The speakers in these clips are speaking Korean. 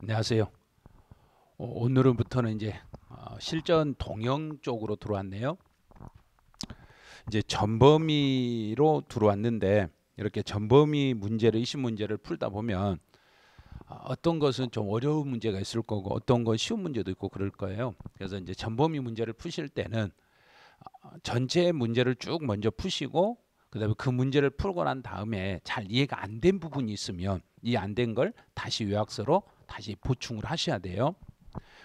안녕하세요. 오늘부터는 이제 실전 동영 쪽으로 들어왔네요. 이제 전범위로 들어왔는데 이렇게 전범위 문제를 이심 문제를 풀다 보면 어떤 것은 좀 어려운 문제가 있을 거고 어떤 건 쉬운 문제도 있고 그럴 거예요. 그래서 이제 전범위 문제를 푸실 때는 전체 문제를 쭉 먼저 푸시고 그다음에 그 문제를 풀고 난 다음에 잘 이해가 안 된 부분이 있으면 이 안 된 걸 다시 요약서로 다시 보충을 하셔야 돼요.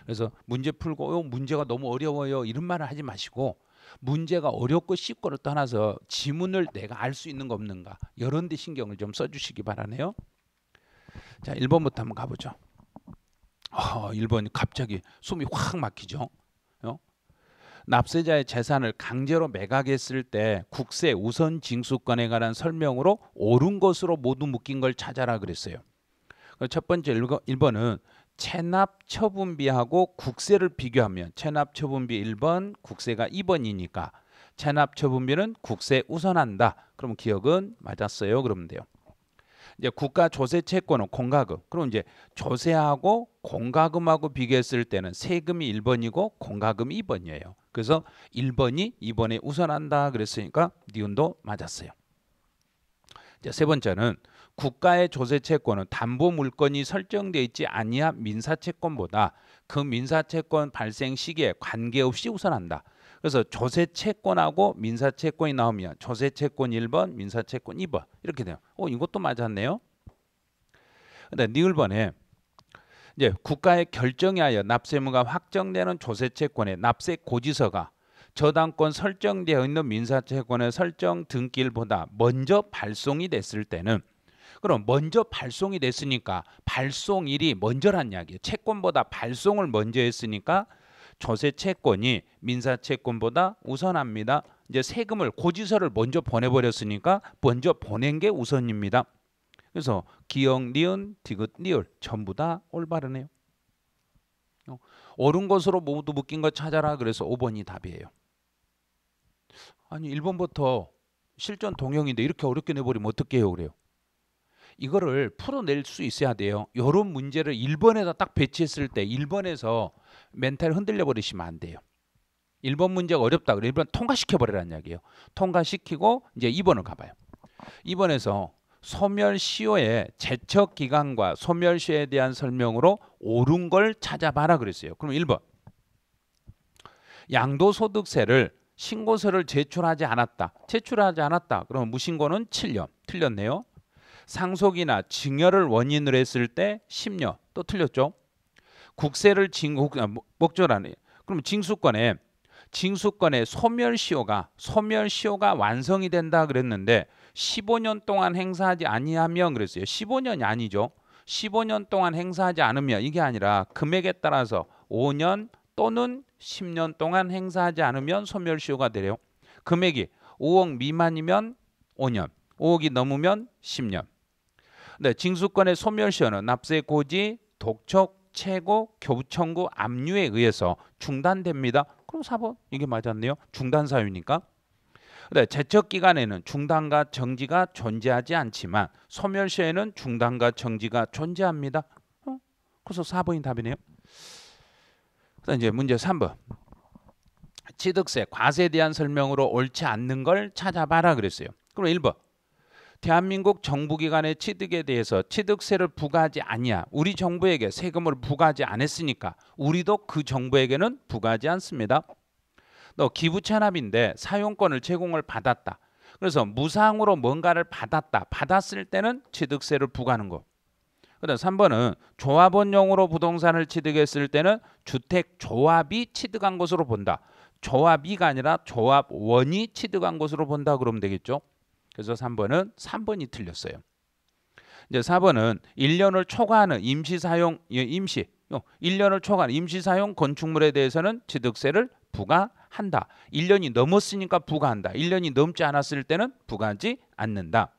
그래서 문제 풀고 문제가 너무 어려워요 이런 말을 하지 마시고 문제가 어렵고 쉽고를 떠나서 지문을 내가 알 수 있는 거 없는가 이런 데 신경을 좀 써주시기 바라네요. 자, 1번부터 한번 가보죠. 1번 갑자기 숨이 확 막히죠. 어? 납세자의 재산을 강제로 매각했을 때 국세 우선 징수권에 관한 설명으로 옳은 것으로 모두 묶인 걸 찾아라 그랬어요. 첫 번째 1번은 체납 처분비하고 국세를 비교하면 체납 처분비 1번, 국세가 2번이니까 체납 처분비는 국세 우선한다. 그럼 기억은 맞았어요. 그러면 돼요. 이제 국가 조세 채권은 공과금. 그럼 이제 조세하고 공과금하고 비교했을 때는 세금이 1번이고 공과금이 2번이에요. 그래서 1번이 2번에 우선한다 그랬으니까 니은도 맞았어요. 이제 세 번째는 국가의 조세 채권은 담보 물건이 설정돼 있지 아니한 민사 채권보다 그 민사 채권 발생 시기에 관계없이 우선한다. 그래서 조세 채권하고 민사 채권이 나오면 조세 채권 1번, 민사 채권 2번 이렇게 돼요. 이것도 맞았네요. 근데 니을번에 이제 국가의 결정에 하여 납세무가 확정되는 조세 채권의 납세 고지서가 저당권 설정되어 있는 민사채권의 설정 등기일보다 먼저 발송이 됐을 때는 그럼 먼저 발송이 됐으니까 발송일이 먼저란 이야기예요. 채권보다 발송을 먼저 했으니까 조세 채권이 민사 채권보다 우선합니다. 이제 세금을 고지서를 먼저 보내버렸으니까 먼저 보낸 게 우선입니다. 그래서 기역, 니은, 디귿, 니을 전부 다 올바르네요. 옳은 것으로 모두 묶인 것 찾아라. 그래서 5번이 답이에요. 아니 1번부터 실전 동영인데 이렇게 어렵게 내버리면 어떻게 해요? 그래요. 이거를 풀어낼 수 있어야 돼요. 이런 문제를 1번에다 딱 배치했을 때 1번에서 멘탈 흔들려 버리시면 안 돼요. 1번 문제가 어렵다. 그래 1번 통과시켜버리라는 이야기예요. 통과시키고 이제 2번을 가봐요. 2번에서 소멸시효의 제척기간과 소멸시효에 대한 설명으로 옳은 걸 찾아봐라 그랬어요. 그럼 1번 양도소득세를 신고서를 제출하지 않았다. 제출하지 않았다. 그러면 무신고는 7년. 틀렸네요. 상속이나 증여를 원인으로 했을 때 10년. 또 틀렸죠. 국세를 목적하네. 그럼 징수권에 소멸시효가 완성이 된다 그랬는데 15년 동안 행사하지 아니하면 그랬어요. 15년이 아니죠. 15년 동안 행사하지 않으면 이게 아니라 금액에 따라서 5년 또는 10년 동안 행사하지 않으면 소멸시효가 되래요. 금액이 5억 미만이면 5년, 5억이 넘으면 10년. 네, 징수권의 소멸시효는 납세 고지, 독촉, 최고, 교부청구, 압류에 의해서 중단됩니다. 그럼 4번 이게 맞았네요. 중단 사유니까. 네, 제척 기간에는 중단과 정지가 존재하지 않지만 소멸시효에는 중단과 정지가 존재합니다. 그래서 4번이 답이네요. 그다음 이제 문제 3번. 취득세, 과세에 대한 설명으로 옳지 않는 걸 찾아봐라 그랬어요. 그럼 1번. 대한민국 정부기관의 취득에 대해서 취득세를 부과하지 아니야. 우리 정부에게 세금을 부과하지 않았으니까 우리도 그 정부에게는 부과하지 않습니다. 또 기부채납인데 사용권을 제공을 받았다. 그래서 무상으로 뭔가를 받았을 때는 취득세를 부과하는 거. 그다음 3번은 조합원용으로 부동산을 취득했을 때는 주택조합이 취득한 것으로 본다. 조합이가 아니라 조합원이 취득한 것으로 본다 그러면 되겠죠. 그래서 3번이 틀렸어요. 이제 4번은 1년을 초과하는 임시사용 1년을 초과하는 임시사용 건축물에 대해서는 취득세를 부과한다. 1년이 넘었으니까 부과한다. 1년이 넘지 않았을 때는 부과하지 않는다.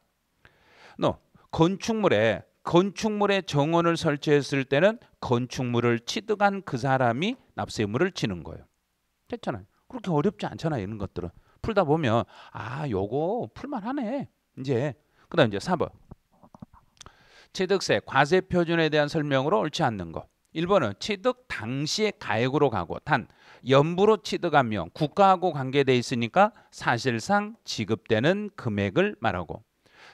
건축물에 정원을 설치했을 때는 건축물을 취득한 그 사람이 납세의무를 지는 거예요. 됐잖아요. 그렇게 어렵지 않잖아요. 이런 것들은. 풀다 보면 요거 풀만하네. 이제 그다음 이제 4번. 취득세 과세 표준에 대한 설명으로 옳지 않는 거. 1번은 취득 당시의 가액으로 가고 단 연부로 취득하며 국가하고 관계돼 있으니까 사실상 지급되는 금액을 말하고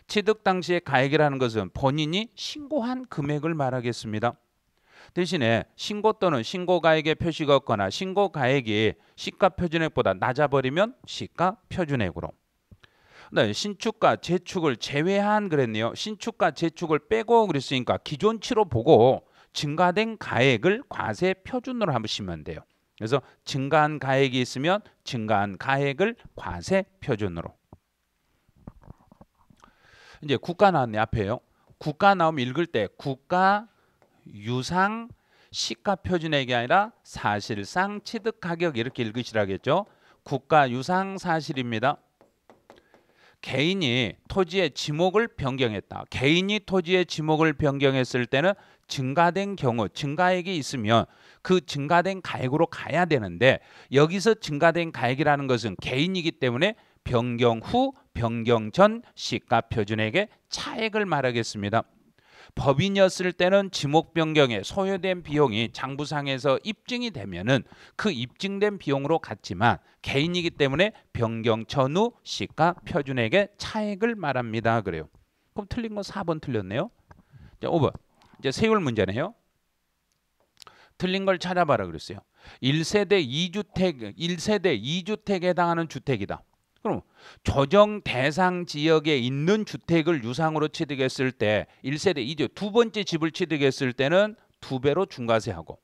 취득 당시의 가액이라는 것은 본인이 신고한 금액을 말하겠습니다. 대신에 신고 또는 신고가액의 표시가 없거나 신고가액이 시가표준액보다 낮아버리면 시가표준액으로. 네, 신축과 재축을 제외한 그랬네요. 신축과 재축을 빼고 그랬으니까 기존치로 보고 증가된 가액을 과세 표준으로 하시면 돼요. 그래서 증가한 가액이 있으면 증가한 가액을 과세 표준으로. 이제 국가 나왔네 앞에요. 국가 나오면 읽을 때 국가 유상 시가표준액이 아니라 사실상 취득가격 이렇게 읽으시라겠죠. 국가 유상 사실입니다. 개인이 토지의 지목을 변경했다. 개인이 토지의 지목을 변경했을 때는 증가된 경우 증가액이 있으면 그 증가된 가액으로 가야 되는데 여기서 증가된 가액이라는 것은 개인이기 때문에 변경 후, 변경 전 시가표준액의 차액을 말하겠습니다. 법인이었을 때는 지목 변경에 소요된 비용이 장부상에서 입증이 되면은 그 입증된 비용으로 갔지만 개인이기 때문에 변경 전후 시가표준액의 차액을 말합니다. 그래요. 그럼 틀린 거 4번 틀렸네요. 자, 5번. 이제 세율 문제네요. 틀린 걸 찾아봐라 그랬어요. 1세대 2주택에 해당하는 주택이다. 그럼 조정 대상 지역에 있는 주택을 유상으로 취득했을 때 1세대 2주 두 번째 집을 취득했을 때는 2배로 중과세하고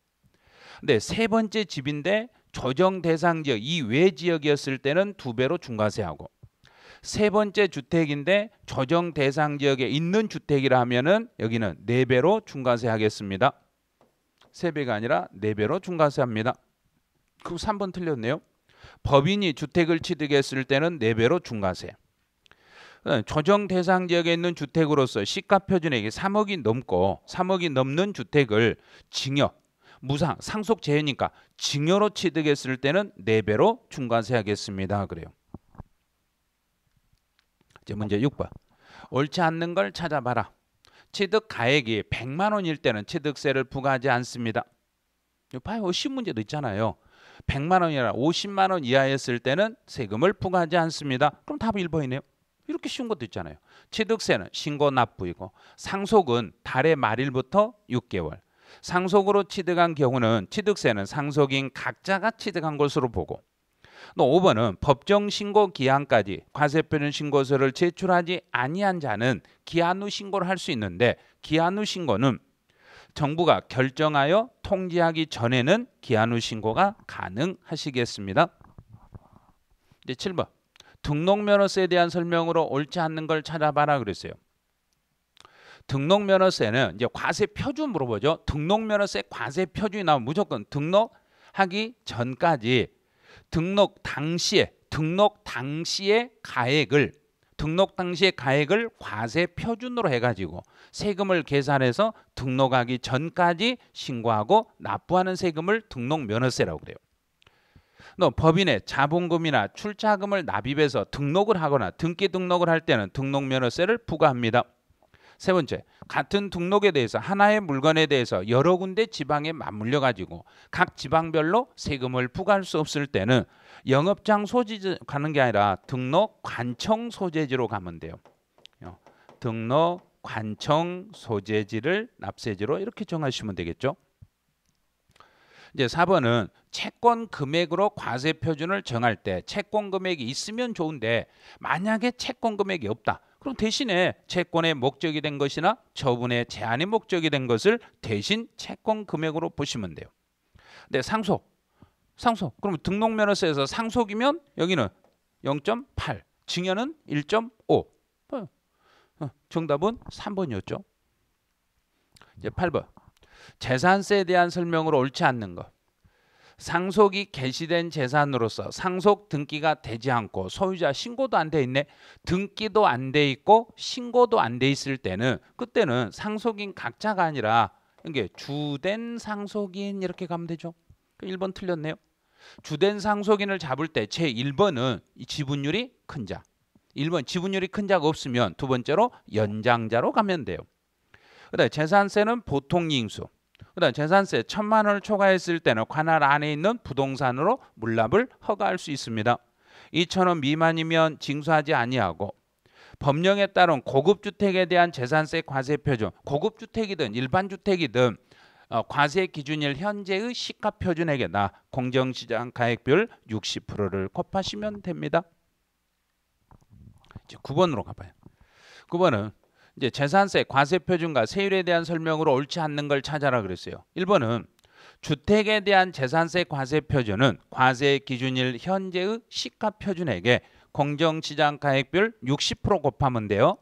근데 세 번째 집인데 조정 대상 지역 이외 지역이었을 때는 2배로 중과세하고 세 번째 주택인데 조정 대상 지역에 있는 주택이라 하면은 여기는 4배로 중과세하겠습니다. 3배가 아니라 4배로 중과세합니다. 그럼 3번 틀렸네요. 법인이 주택을 취득했을 때는 4배로 중과세. 조정 대상 지역에 있는 주택으로서 시가표준액이 3억이 넘고 3억이 넘는 주택을 징여, 무상, 상속 제외니까 징여로 취득했을 때는 4배로 중과세하겠습니다. 그래요. 이제 문제 6번. 옳지 않는 걸 찾아봐라. 취득 가액이 100만 원일 때는 취득세를 부과하지 않습니다. 봐요. 신문제도 있잖아요. 100만 원이나 50만 원 이하였을 때는 세금을 부과하지 않습니다. 그럼 답이 1번이네요. 이렇게 쉬운 것도 있잖아요. 취득세는 신고 납부이고 상속은 달의 말일부터 6개월. 상속으로 취득한 경우는 취득세는 상속인 각자가 취득한 것으로 보고 또 5번은 법정 신고 기한까지 과세표준 신고서를 제출하지 아니한 자는 기한 후 신고를 할 수 있는데 기한 후 신고는 정부가 결정하여 통지하기 전에는 기한 후 신고가 가능하시겠습니다. 이제 7번. 등록면허세에 대한 설명으로 옳지 않는 걸 찾아봐라 그랬어요. 등록면허세는 이제 과세 표준 물어보죠. 등록면허세 과세 표준이 나오면 무조건 등록하기 전까지 등록 당시에 가액을 과세 표준으로 해가지고 세금을 계산해서 등록하기 전까지 신고하고 납부하는 세금을 등록면허세라고 그래요. 또 법인의 자본금이나 출자금을 납입해서 등록을 하거나 등기 등록을 할 때는 등록면허세를 부과합니다. 세 번째, 같은 등록에 대해서 하나의 물건에 대해서 여러 군데 지방에 맞물려 가지고 각 지방별로 세금을 부과할 수 없을 때는 영업장 소재지 가는 게 아니라 등록 관청 소재지로 가면 돼요. 등록 관청 소재지를 납세지로 이렇게 정하시면 되겠죠. 이제 4번은 채권 금액으로 과세 표준을 정할 때 채권 금액이 있으면 좋은데 만약에 채권 금액이 없다. 그럼 대신에 채권의 목적이 된 것이나 처분의 제한의 목적이 된 것을 대신 채권 금액으로 보시면 돼요. 근데 상속. 그러면 등록면허세에서 상속이면 여기는 0.8, 증여는 1.5. 정답은 3번이었죠. 이제 8번. 재산세에 대한 설명으로 옳지 않는 것. 상속이 개시된 재산으로서 상속 등기가 되지 않고 소유자 신고도 안 돼 있네. 등기도 안 돼 있고 신고도 안 돼 있을 때는 그때는 상속인 각자가 아니라 이게 주된 상속인 이렇게 가면 되죠. 1번 틀렸네요. 주된 상속인을 잡을 때 제 1번은 이 지분율이 큰 자. 1번 지분율이 큰 자가 없으면 두 번째로 연장자로 가면 돼요. 그다음에 재산세는 보통 잉수. 그다음에 재산세 1,000만 원을 초과했을 때는 관할 안에 있는 부동산으로 물납을 허가할 수 있습니다. 2,000원 미만이면 징수하지 아니하고 법령에 따른 고급주택에 대한 재산세 과세 표준, 고급주택이든 일반 주택이든 과세 기준일 현재의 시가 표준액에다 공정시장 가액비율 60%를 곱하시면 됩니다. 이제 9번으로 가봐요. 9번은 이제 재산세 과세 표준과 세율에 대한 설명으로 옳지 않는 걸 찾아라 그랬어요. 1번은 주택에 대한 재산세 과세 표준은 과세 기준일 현재의 시가 표준액에 공정시장 가액비율 60% 곱하면 돼요.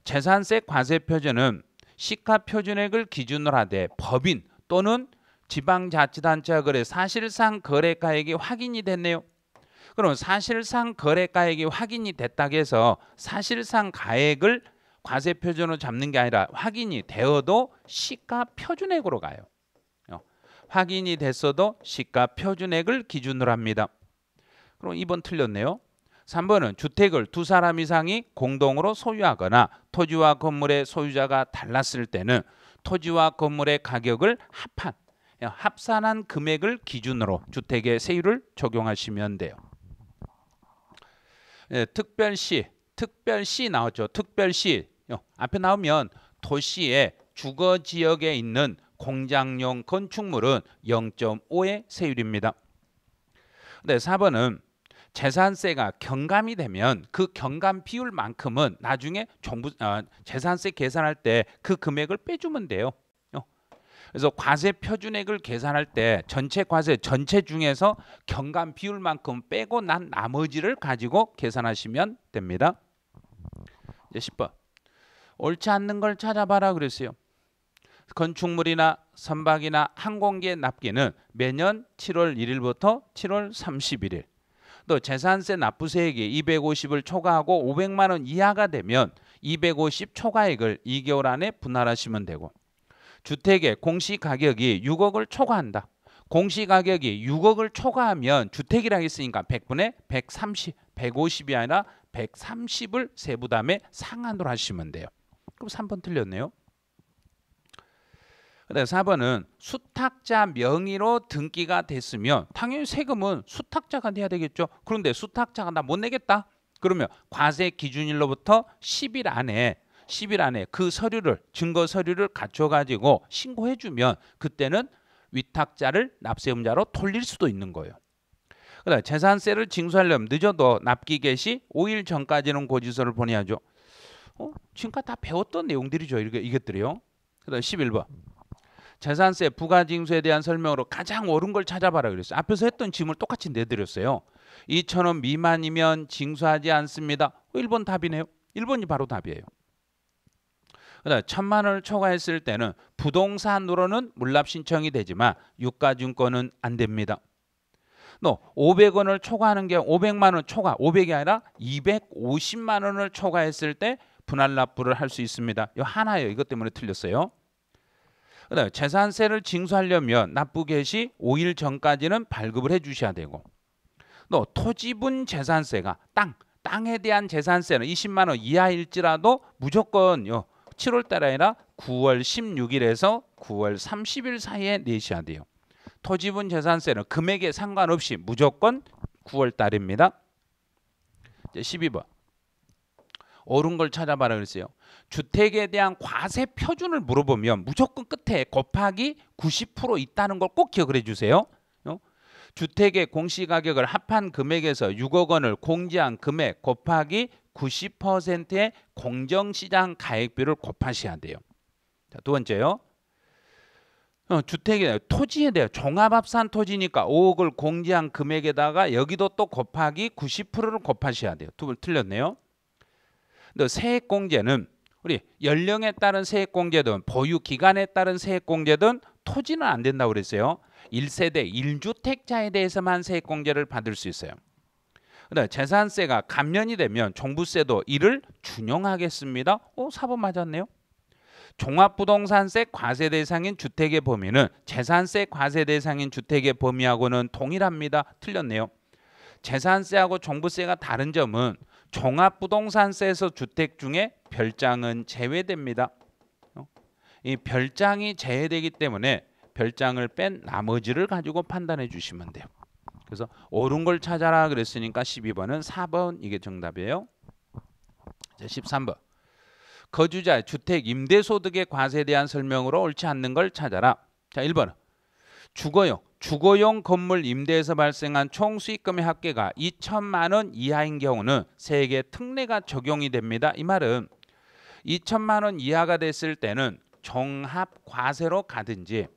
재산세 과세 표준은 시가 표준액을 기준으로 하되 법인 또는 지방자치단체와 거래 사실상 거래가액이 확인이 됐네요. 그럼 사실상 거래가액이 확인이 됐다고 해서 사실상 가액을 과세 표준으로 잡는 게 아니라 확인이 되어도 시가 표준액으로 가요. 확인이 됐어도 시가 표준액을 기준으로 합니다. 그럼 2번 틀렸네요. 3번은 주택을 두 사람 이상이 공동으로 소유하거나 토지와 건물의 소유자가 달랐을 때는 토지와 건물의 가격을 합산한 금액을 기준으로 주택의 세율을 적용하시면 돼요. 특별시 나왔죠. 특별시 앞에 나오면 도시의 주거 지역에 있는 공장용 건축물은 0.5의 세율입니다. 네, 4번은 재산세가 경감이 되면 그 경감 비율만큼은 나중에 재산세 계산할 때 그 금액을 빼주면 돼요. 그래서 과세 표준액을 계산할 때 전체 과세 전체 중에서 경감 비율만큼 빼고 난 나머지를 가지고 계산하시면 됩니다. 이제 10번. 옳지 않는 걸 찾아봐라 그랬어요. 건축물이나 선박이나 항공기의 납기는 매년 7월 1일부터 7월 31일. 또 재산세 납부세액이 250을 초과하고 500만 원 이하가 되면 250 초과액을 2개월 안에 분할하시면 되고, 주택의 공시가격이 6억을 초과한다. 공시가격이 6억을 초과하면 주택이라고 했으니까 100분의 130, 150이 아니라 130을 세부담의 상한으로 하시면 돼요. 그럼 3번 틀렸네요. 그다음 4번은 수탁자 명의로 등기가 됐으면 당연히 세금은 수탁자가 내야 되겠죠. 그런데 수탁자가 나 못 내겠다. 그러면 과세 기준일로부터 10일 안에 그 서류를 증거 서류를 갖춰 가지고 신고해 주면 그때는 위탁자를 납세음자로 돌릴 수도 있는 거예요. 그다음 재산세를 징수하려면 늦어도 납기 개시 5일 전까지는 고지서를 보내야죠. 지금까지 다 배웠던 내용들이죠. 이것들이요. 그다음 11번. 재산세 부가징수에 대한 설명으로 가장 옳은 걸 찾아봐라 그랬어요. 앞에서 했던 질문을 똑같이 내드렸어요. 2,000원 미만이면 징수하지 않습니다. 1번 답이네요. 1번이 바로 답이에요. 그다음 1,000만 원을 초과했을 때는 부동산으로는 물납 신청이 되지만 유가증권은 안 됩니다. 500원을 초과하는 게 500만 원 초과, 500이 아니라 250만 원을 초과했을 때 분할 납부를 할 수 있습니다. 이거 하나예요. 이것 때문에 틀렸어요. 그다음에 재산세를 징수하려면 납부 개시 5일 전까지는 발급을 해주셔야 되고, 또 토지분 재산세가 땅에 대한 재산세는 20만 원 이하일지라도 무조건 7월 달에 아니라 9월 16일에서 9월 30일 사이에 내셔야 돼요. 토지분 재산세는 금액에 상관없이 무조건 9월 달입니다. 12번. 옳은 걸 찾아봐라 그랬어요. 주택에 대한 과세 표준을 물어보면 무조건 끝에 곱하기 90% 있다는 걸 꼭 기억을 해주세요. 주택의 공시가격을 합한 금액에서 6억 원을 공제한 금액 곱하기 90%의 공정시장 가액비를 곱하셔야 돼요. 자, 두 번째요. 주택에 토지에 대해 종합합산 토지니까 5억을 공제한 금액에다가 여기도 또 곱하기 90%를 곱하셔야 돼요. 두 번 틀렸네요. 세액공제는 우리 연령에 따른 세액공제든 보유 기간에 따른 세액공제든 토지는 안 된다고 그랬어요. 1세대 1주택자에 대해서만 세액공제를 받을 수 있어요. 그다음에 재산세가 감면이 되면 종부세도 이를 준용하겠습니다. 4번 맞았네요. 종합부동산세 과세 대상인 주택의 범위는 재산세 과세 대상인 주택의 범위하고는 동일합니다. 틀렸네요. 재산세하고 종부세가 다른 점은 종합부동산세에서 주택 중에 별장은 제외됩니다. 이 별장이 제외되기 때문에 별장을 뺀 나머지를 가지고 판단해 주시면 돼요. 그래서 옳은 걸 찾아라 그랬으니까 12번은 4번 이게 정답이에요. 자, 13번. 거주자 주택 임대소득의 과세에 대한 설명으로 옳지 않는 걸 찾아라. 자, 1번. 주거용 건물 임대에서 발생한 총 수익금의 합계가 2천만 원 이하인 경우는 세액의 특례가 적용이 됩니다. 이 말은 2천만 원 이하가 됐을 때는 종합 과세로 가든지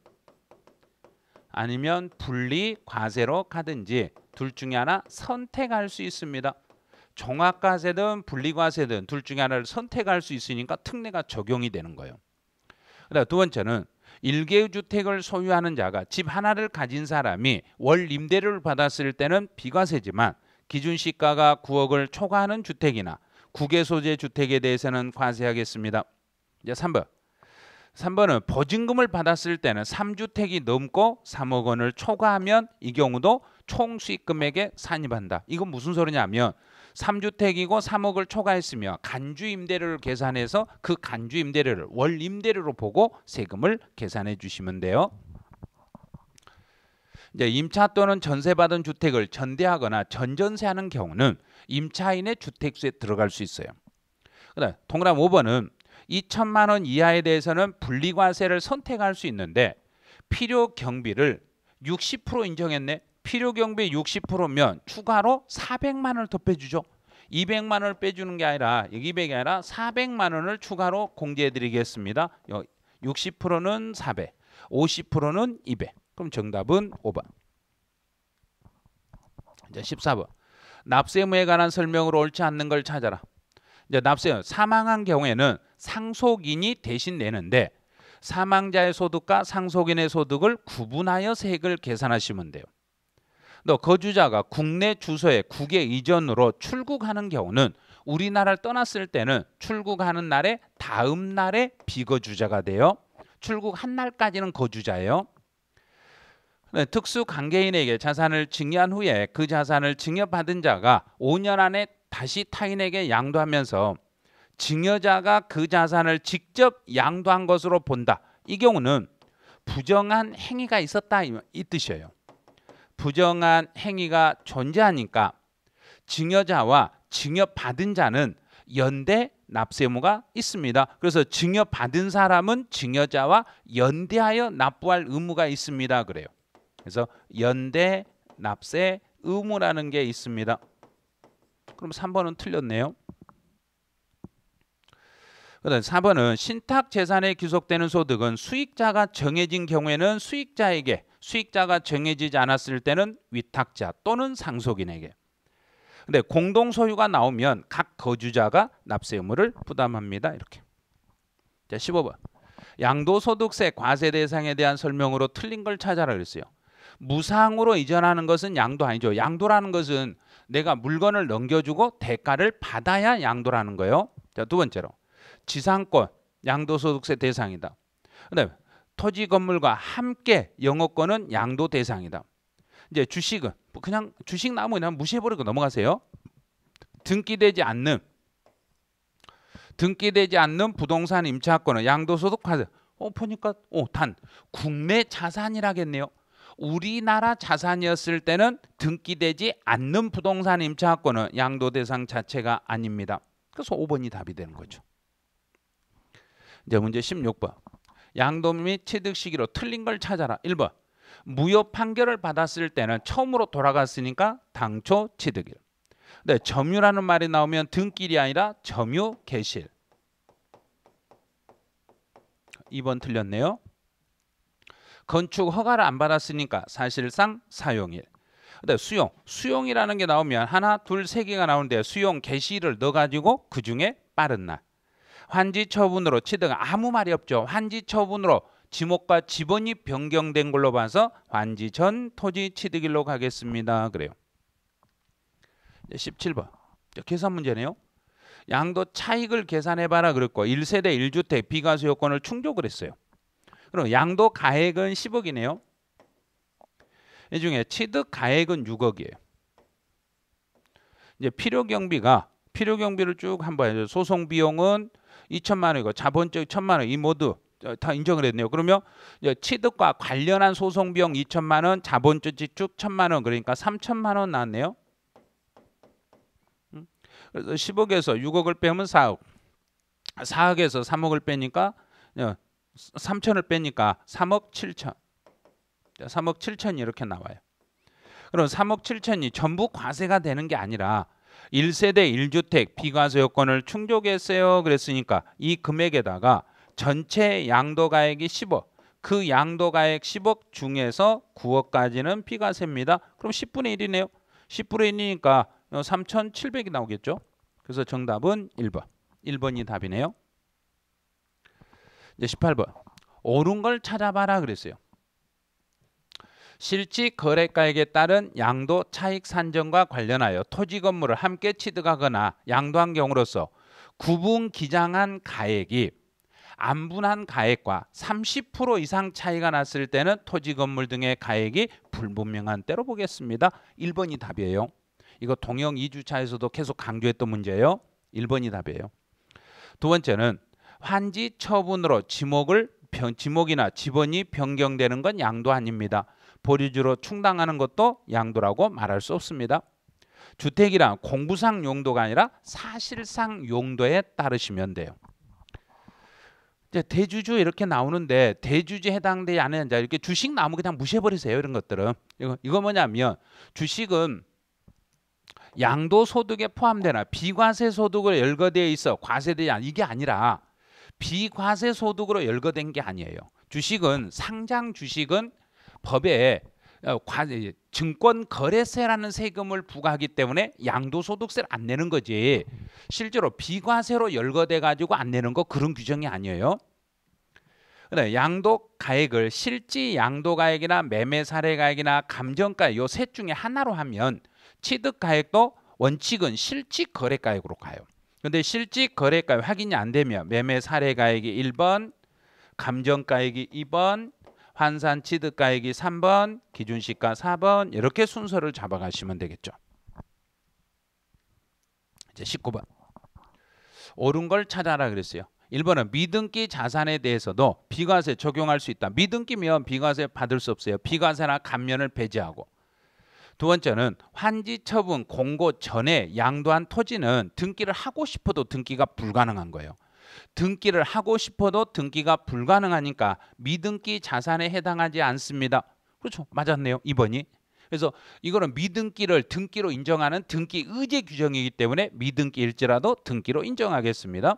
아니면 분리 과세로 가든지 둘 중에 하나 선택할 수 있습니다. 종합과세든 분리과세든 둘 중에 하나를 선택할 수 있으니까 특례가 적용이 되는 거예요. 그다음 두 번째는 일개의 주택을 소유하는 자가 집 하나를 가진 사람이 월 임대료를 받았을 때는 비과세지만 기준시가가 9억을 초과하는 주택이나 국외 소재 주택에 대해서는 과세하겠습니다. 이제 3번은 보증금을 받았을 때는 3주택이 넘고 3억 원을 초과하면 이 경우도 총 수익금액에 산입한다. 이건 무슨 소리냐면 3주택이고 3억을 초과했으며 간주 임대료를 계산해서 그 간주 임대료를 월 임대료로 보고 세금을 계산해 주시면 돼요. 이제 임차 또는 전세받은 주택을 전대하거나 전전세하는 경우는 임차인의 주택수에 들어갈 수 있어요. 그다음 동그라미 5번은 2천만 원 이하에 대해서는 분리과세를 선택할 수 있는데 필요 경비를 60% 인정했네. 필요 경비 60%면 추가로 400만 원을 더 빼주죠. 200만 원을 빼주는 게 아니라 200이 아니라 400만 원을 추가로 공제해 드리겠습니다. 60%는 400, 50%는 200. 그럼 정답은 5번. 이제 14번. 납세 의무에 관한 설명으로 옳지 않는 걸 찾아라. 이제 납세 사망한 경우에는 상속인이 대신 내는데 사망자의 소득과 상속인의 소득을 구분하여 세액을 계산하시면 돼요. 또 거주자가 국내 주소에 국외 이전으로 출국하는 경우는 우리나라를 떠났을 때는 출국하는 날에 다음 날에 비거주자가 돼요. 출국한 날까지는 거주자예요. 특수 관계인에게 자산을 증여한 후에 그 자산을 증여받은 자가 5년 안에 다시 타인에게 양도하면서 증여자가 그 자산을 직접 양도한 것으로 본다. 이 경우는 부정한 행위가 있었다 이 뜻이에요. 부정한 행위가 존재하니까 증여자와 증여받은 자는 연대 납세 의무가 있습니다. 그래서 증여받은 사람은 증여자와 연대하여 납부할 의무가 있습니다. 그래요. 그래서 연대 납세 의무라는 게 있습니다. 그럼 3번은 틀렸네요. 그다음 4번은 신탁 재산에 귀속되는 소득은 수익자가 정해진 경우에는 수익자에게, 수익자가 정해지지 않았을 때는 위탁자 또는 상속인에게. 근데 공동 소유가 나오면 각 거주자가 납세 의무를 부담합니다. 이렇게. 자, 15번. 양도소득세 과세 대상에 대한 설명으로 틀린 걸 찾아라 그랬어요. 무상으로 이전하는 것은 양도 아니죠. 양도라는 것은 내가 물건을 넘겨주고 대가를 받아야 양도라는 거예요. 자, 두 번째로 지상권 양도소득세 대상이다. 그다음에 토지 건물과 함께 영업권은 양도 대상이다. 이제 주식은 그냥 주식 나무 그냥 무시해버리고 넘어가세요. 등기되지 않는 부동산 임차권은 양도소득 과세. 보니까 단 국내 자산이라겠네요. 우리나라 자산이었을 때는 등기되지 않는 부동산 임차권은 양도 대상 자체가 아닙니다. 그래서 5번이 답이 되는 거죠. 이제 문제 16번. 양도 및 취득 시기로 틀린 걸 찾아라. 1번. 무효 판결을 받았을 때는 처음으로 돌아갔으니까 당초 취득일. 네, 점유라는 말이 나오면 등길이 아니라 점유 개실. 2번 틀렸네요. 건축 허가를 안 받았으니까 사실상 사용일. 근데 수용이라는 게 나오면 하나, 둘, 세 개가 나오는데 수용 개시를 넣어가지고 그 중에 빠른 날. 환지 처분으로 취득 아무 말이 없죠. 환지 처분으로 지목과 지번이 변경된 걸로 봐서 환지 전 토지 취득일로 가겠습니다. 그래요. 17번 계산 문제네요. 양도 차익을 계산해봐라 그랬고 1세대 1주택 비과세 요건을 충족을 했어요. 그럼 양도 가액은 10억이네요. 이 중에 취득 가액은 6억이에요. 이제 필요 경비를 쭉 한번 해줘. 소송 비용은 2천만 원이고 자본적 1,000만 원 이 모두 다 인정을 했네요. 그러면 취득과 관련한 소송 비용 2천만 원, 자본주 지축 1천만 원, 그러니까 3천만 원 나왔네요. 그래서 10억에서 6억을 빼면 4억, 4억에서 3억을 빼니까 3천을 빼니까 3억 7천, 3억 7천이 이렇게 나와요. 그럼 3억 7천이 전부 과세가 되는 게 아니라 1세대 1주택 비과세 요건을 충족했어요. 그랬으니까 이 금액에다가 전체 양도가액이 10억, 그 양도가액 10억 중에서 9억까지는 비과세입니다. 그럼 10분의 1이네요. 10분의 1이니까 3,700이 나오겠죠. 그래서 정답은 1번. 1번이 답이네요. 이제 18번. 옳은 걸 찾아봐라 그랬어요. 실질 거래가액에 따른 양도 차익 산정과 관련하여 토지 건물을 함께 취득하거나 양도한 경우로서 구분 기장한 가액이 안 분한 가액과 30% 이상 차이가 났을 때는 토지 건물 등의 가액이 불분명한 때로 보겠습니다. 1번이 답이에요. 이거 동형 2주차에서도 계속 강조했던 문제예요. 1번이 답이에요. 두 번째는 환지 처분으로 지목이나 지번이 변경되는 건 양도 아닙니다. 보류주로 충당하는 것도 양도라고 말할 수 없습니다. 주택이란 공부상 용도가 아니라 사실상 용도에 따르시면 돼요. 이제 대주주 이렇게 나오는데 대주주에 해당되지 않는 자 이렇게 주식 나오면 그냥 무시해버리세요. 이런 것들은 이거 뭐냐면 주식은 양도소득에 포함되나 비과세 소득으로 열거되어 있어 과세되지 않아 이게 아니라 비과세 소득으로 열거된 게 아니에요. 주식은 상장 주식은 법에 증권거래세라는 세금을 부과하기 때문에 양도소득세를 안 내는 거지 실제로 비과세로 열거돼 가지고 안 내는 거 그런 규정이 아니에요. 양도가액을 실지 양도가액이나 매매사례가액이나 감정가액 요 셋 중에 하나로 하면 취득가액도 원칙은 실질거래가액으로 가요. 근데 실질거래가액 확인이 안 되면 매매사례가액이 1번, 감정가액이 2번, 환산취득가액이 3번, 기준시가 4번 이렇게 순서를 잡아가시면 되겠죠. 이제 19번. 옳은 걸 찾아라 그랬어요. 1번은 미등기 자산에 대해서도 비과세 적용할 수 있다. 미등기면 비과세 받을 수 없어요. 비과세나 감면을 배제하고. 두 번째는 환지 처분 공고 전에 양도한 토지는 등기를 하고 싶어도 등기가 불가능한 거예요. 등기를 하고 싶어도 등기가 불가능하니까 미등기 자산에 해당하지 않습니다. 그렇죠. 맞았네요. 2번이. 그래서 이거는 미등기를 등기로 인정하는 등기 의제 규정이기 때문에 미등기일지라도 등기로 인정하겠습니다.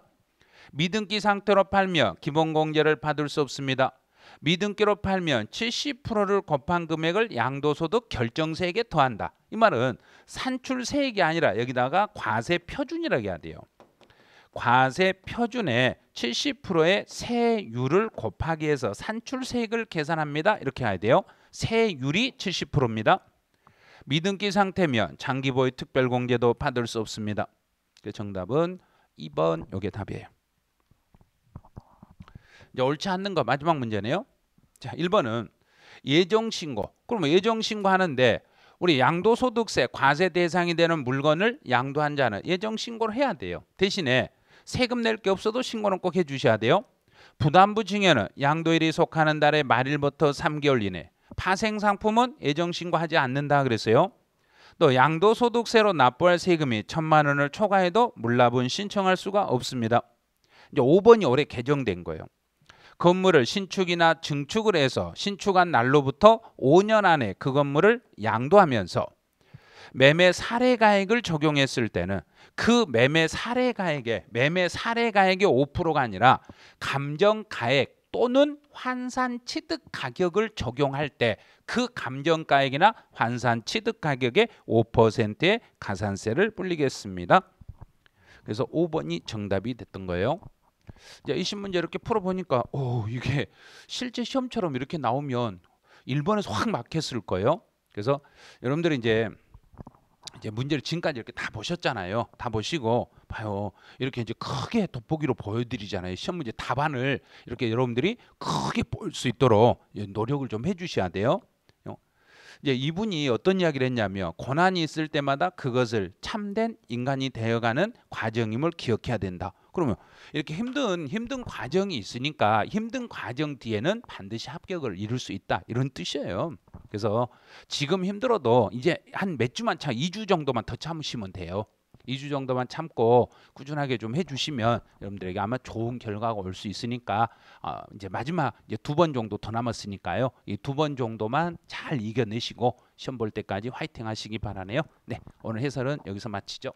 미등기 상태로 팔면 기본공제를 받을 수 없습니다. 미등기로 팔면 70%를 곱한 금액을 양도소득 결정세액에 더한다. 이 말은 산출세액이 아니라 여기다가 과세표준이라고 해야 돼요. 과세표준에 70%의 세율을 곱하기 해서 산출세액을 계산합니다. 이렇게 해야 돼요. 세율이 70%입니다. 미등기 상태면 장기보유 특별공제도 받을 수 없습니다. 정답은 2번 이게 답이에요. 이제 옳지 않는 거 마지막 문제네요. 자, 1번은 예정신고. 그러면 예정신고 하는데 우리 양도소득세 과세 대상이 되는 물건을 양도한 자는 예정신고를 해야 돼요. 대신에 세금 낼 게 없어도 신고는 꼭 해주셔야 돼요. 부담부 증여는 양도일이 속하는 달의 말일부터 3개월 이내. 파생상품은 예정신고하지 않는다 그랬어요. 또 양도소득세로 납부할 세금이 1,000만 원을 초과해도 물납은 신청할 수가 없습니다. 이제 5번이 올해 개정된 거예요. 건물을 신축이나 증축을 해서 신축한 날로부터 5년 안에 그 건물을 양도하면서 매매 사례가액을 적용했을 때는 그 매매 사례가액의 5%가 아니라 감정가액 또는 환산취득가격을 적용할 때 그 감정가액이나 환산취득가격의 5%의 가산세를 불리겠습니다. 그래서 5번이 정답이 됐던 거예요. 이제 이 신문제 이렇게 풀어보니까 이게 실제 시험처럼 이렇게 나오면 1번에서 확 막혔을 거예요. 그래서 여러분들이 이제 문제를 지금까지 이렇게 다 보셨잖아요. 다 보시고 봐요. 이렇게 이제 크게 돋보기로 보여드리잖아요. 시험 문제 답안을 이렇게 여러분들이 크게 볼 수 있도록 노력을 좀 해주셔야 돼요. 이제 이분이 어떤 이야기를 했냐면 고난이 있을 때마다 그것을 참된 인간이 되어가는 과정임을 기억해야 된다. 그러면 이렇게 힘든 과정이 있으니까 힘든 과정 뒤에는 반드시 합격을 이룰 수 있다 이런 뜻이에요. 그래서 지금 힘들어도 이제 한 몇 주만 2주 정도만 더 참으시면 돼요. 2주 정도만 참고 꾸준하게 좀 해주시면 여러분들에게 아마 좋은 결과가 올 수 있으니까 이제 마지막 이제 2번 정도 더 남았으니까요. 이 2번 정도만 잘 이겨내시고 시험 볼 때까지 화이팅 하시기 바라네요. 네, 오늘 해설은 여기서 마치죠.